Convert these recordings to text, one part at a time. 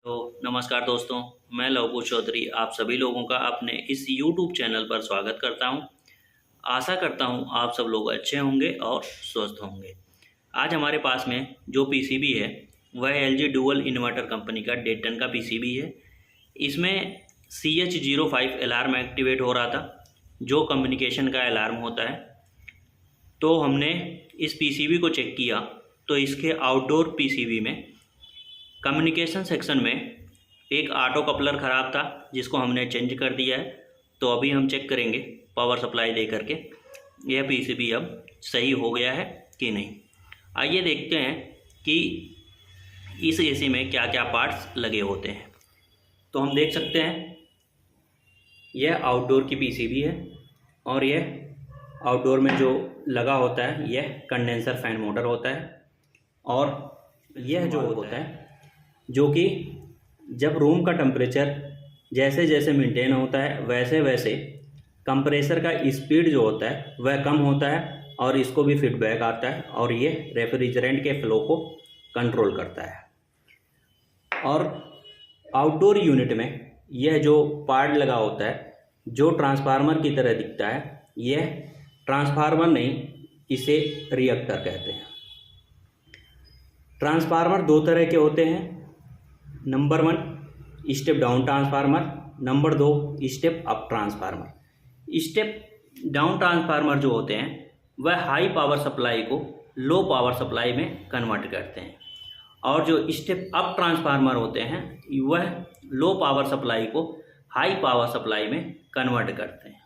तो नमस्कार दोस्तों, मैं लवकुश चौधरी आप सभी लोगों का अपने इस YouTube चैनल पर स्वागत करता हूं। आशा करता हूं आप सब लोग अच्छे होंगे और स्वस्थ होंगे। आज हमारे पास में जो पीसीबी है वह LG डुअल इन्वर्टर कंपनी का डेटन का पीसीबी है। इसमें CH05 अलार्म एक्टिवेट हो रहा था, जो कम्युनिकेशन का अलार्म होता है। तो हमने इस पीसीबी को चेक किया तो इसके आउटडोर पीसीबी में कम्युनिकेशन सेक्शन में एक ऑटो कपलर ख़राब था, जिसको हमने चेंज कर दिया है। तो अभी हम चेक करेंगे पावर सप्लाई दे करके यह पीसीबी अब सही हो गया है कि नहीं। आइए देखते हैं कि इस एसी में क्या क्या पार्ट्स लगे होते हैं। तो हम देख सकते हैं यह आउटडोर की पीसीबी है और यह आउटडोर में जो लगा होता है यह कंडेंसर फैन मोटर होता है। और यह जो होता है जो कि जब रूम का टेम्परेचर जैसे जैसे मेंटेन होता है वैसे वैसे कंप्रेसर का स्पीड जो होता है वह कम होता है और इसको भी फीडबैक आता है और ये रेफ्रिजरेंट के फ्लो को कंट्रोल करता है। और आउटडोर यूनिट में यह जो पार्ट लगा होता है जो ट्रांसफार्मर की तरह दिखता है, यह ट्रांसफार्मर नहीं, इसे रिएक्टर कहते हैं। ट्रांसफार्मर दो तरह के होते हैं। Number 1 step down transformer, number 2 step up transformer. Step down transformer जो होते हैं वह हाई पावर सप्लाई को लो पावर सप्लाई में कन्वर्ट करते हैं, और जो स्टेप अप ट्रांसफार्मर होते हैं वह लो पावर सप्लाई को हाई पावर सप्लाई में कन्वर्ट करते हैं।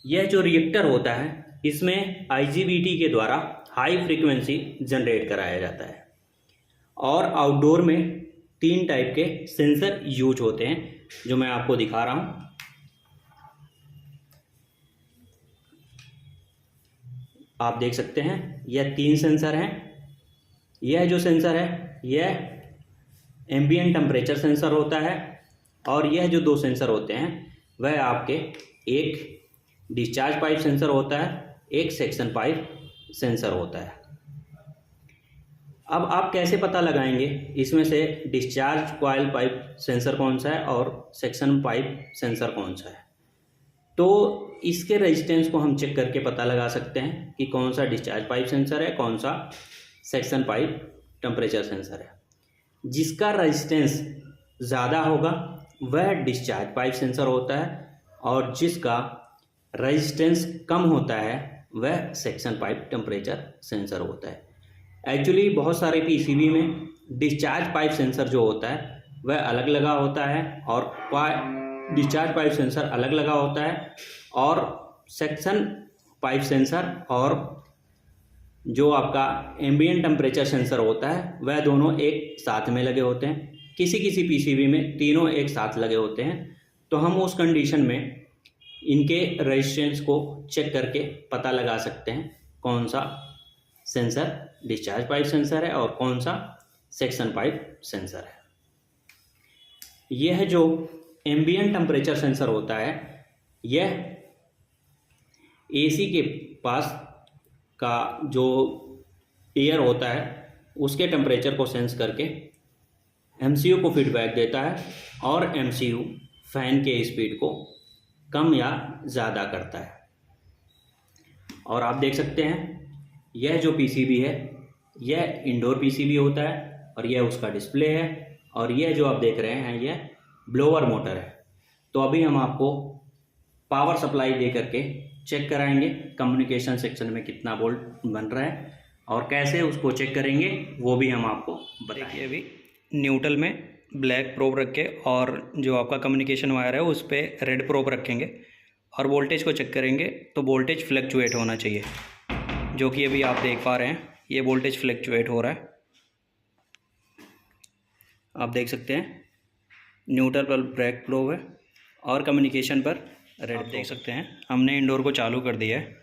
यह जो रिएक्टर होता है इसमें IGBT के द्वारा हाई फ्रीक्वेंसी जनरेट कराया जाता है। और आउटडोर में 3 टाइप के सेंसर यूज होते हैं जो मैं आपको दिखा रहा हूं। आप देख सकते हैं यह 3 सेंसर हैं। यह जो सेंसर है यह एम्बिएंट टेम्परेचर सेंसर होता है, और यह जो 2 सेंसर होते हैं वह आपके एक डिस्चार्ज पाइप सेंसर होता है, एक सेक्शन पाइप सेंसर होता है। अब आप कैसे पता लगाएंगे इसमें से डिस्चार्ज कॉइल पाइप सेंसर कौन सा है और सेक्शन पाइप सेंसर कौन सा है? तो इसके रेजिस्टेंस को हम चेक करके पता लगा सकते हैं कि कौन सा डिस्चार्ज पाइप सेंसर है, कौन सा सेक्शन पाइप टेम्परेचर सेंसर है। जिसका रेजिस्टेंस ज़्यादा होगा वह डिस्चार्ज पाइप सेंसर होता है, और जिसका रेजिस्टेंस कम होता है वह सेक्शन पाइप टेम्परेचर सेंसर होता है। एक्चुअली बहुत सारे पीसीबी में डिस्चार्ज पाइप सेंसर जो होता है वह अलग लगा होता है, और डिस्चार्ज पाइप सेंसर अलग लगा होता है, और सेक्शन पाइप सेंसर और जो आपका एम्बिएंट टेम्परेचर सेंसर होता है वह दोनों एक साथ में लगे होते हैं। किसी किसी पीसीबी में तीनों एक साथ लगे होते हैं। तो हम उस कंडीशन में इनके रेजिस्टेंस को चेक करके पता लगा सकते हैं कौन सा सेंसर डिस्चार्ज पाइप सेंसर है और कौन सा सेक्शन पाइप सेंसर है। यह जो एम्बिएंट टेम्परेचर सेंसर होता है यह एसी के पास का जो एयर होता है उसके टेम्परेचर को सेंस करके एमसीयू को फीडबैक देता है, और एमसीयू फैन के स्पीड को कम या ज़्यादा करता है। और आप देख सकते हैं यह जो पीसीबी है यह इंडोर पीसीबी होता है, और यह उसका डिस्प्ले है, और यह जो आप देख रहे हैं यह ब्लोअर मोटर है। तो अभी हम आपको पावर सप्लाई दे करके चेक कराएंगे कम्युनिकेशन सेक्शन में कितना वोल्ट बन रहा है, और कैसे उसको चेक करेंगे वो भी हम आपको बताएंगे। अभी न्यूट्रल में ब्लैक प्रोब रख के और जो आपका कम्युनिकेशन वायर है उस पर रेड प्रोब रखेंगे और वोल्टेज को चेक करेंगे। तो वोल्टेज फ्लक्चुएट होना चाहिए, जो कि अभी आप देख पा रहे हैं ये वोल्टेज फ्लक्चुएट हो रहा है। आप देख सकते हैं न्यूट्रल पर ब्लैक प्रोब है और कम्युनिकेशन पर रेड। देख सकते हैं हमने इंडोर को चालू कर दिया है,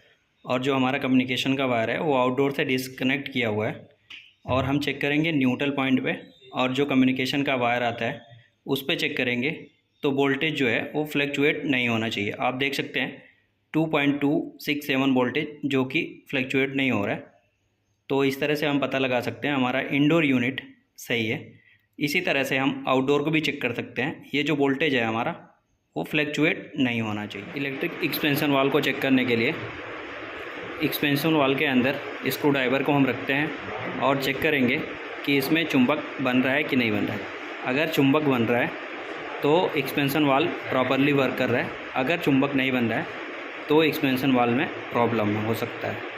और जो हमारा कम्युनिकेशन का वायर है वो आउटडोर से डिस्कनेक्ट किया हुआ है, और हम चेक करेंगे न्यूट्रल पॉइंट पे, और जो कम्युनिकेशन का वायर आता है उस पर चेक करेंगे तो वोल्टेज जो है वो फ्लक्चुएट नहीं होना चाहिए। आप देख सकते हैं 2.267 वोल्टेज जो कि फ्लक्चुएट नहीं हो रहा है। तो इस तरह से हम पता लगा सकते हैं हमारा इंडोर यूनिट सही है। इसी तरह से हम आउटडोर को भी चेक कर सकते हैं। ये जो वोल्टेज है हमारा वो फ्लैक्चुएट नहीं होना चाहिए। इलेक्ट्रिक एक्सपेंशन वाल्व को चेक करने के लिए एक्सपेंशन वाल्व के अंदर स्क्रू ड्राइवर को हम रखते हैं और चेक करेंगे कि इसमें चुंबक बन रहा है कि नहीं बन रहा है। अगर चुंबक बन रहा है तो एक्सपेंशन वाल्व प्रॉपरली वर्क कर रहा है, अगर चुंबक नहीं बन रहा है तो एक्सपेंशन वाल्व में प्रॉब्लम हो सकता है।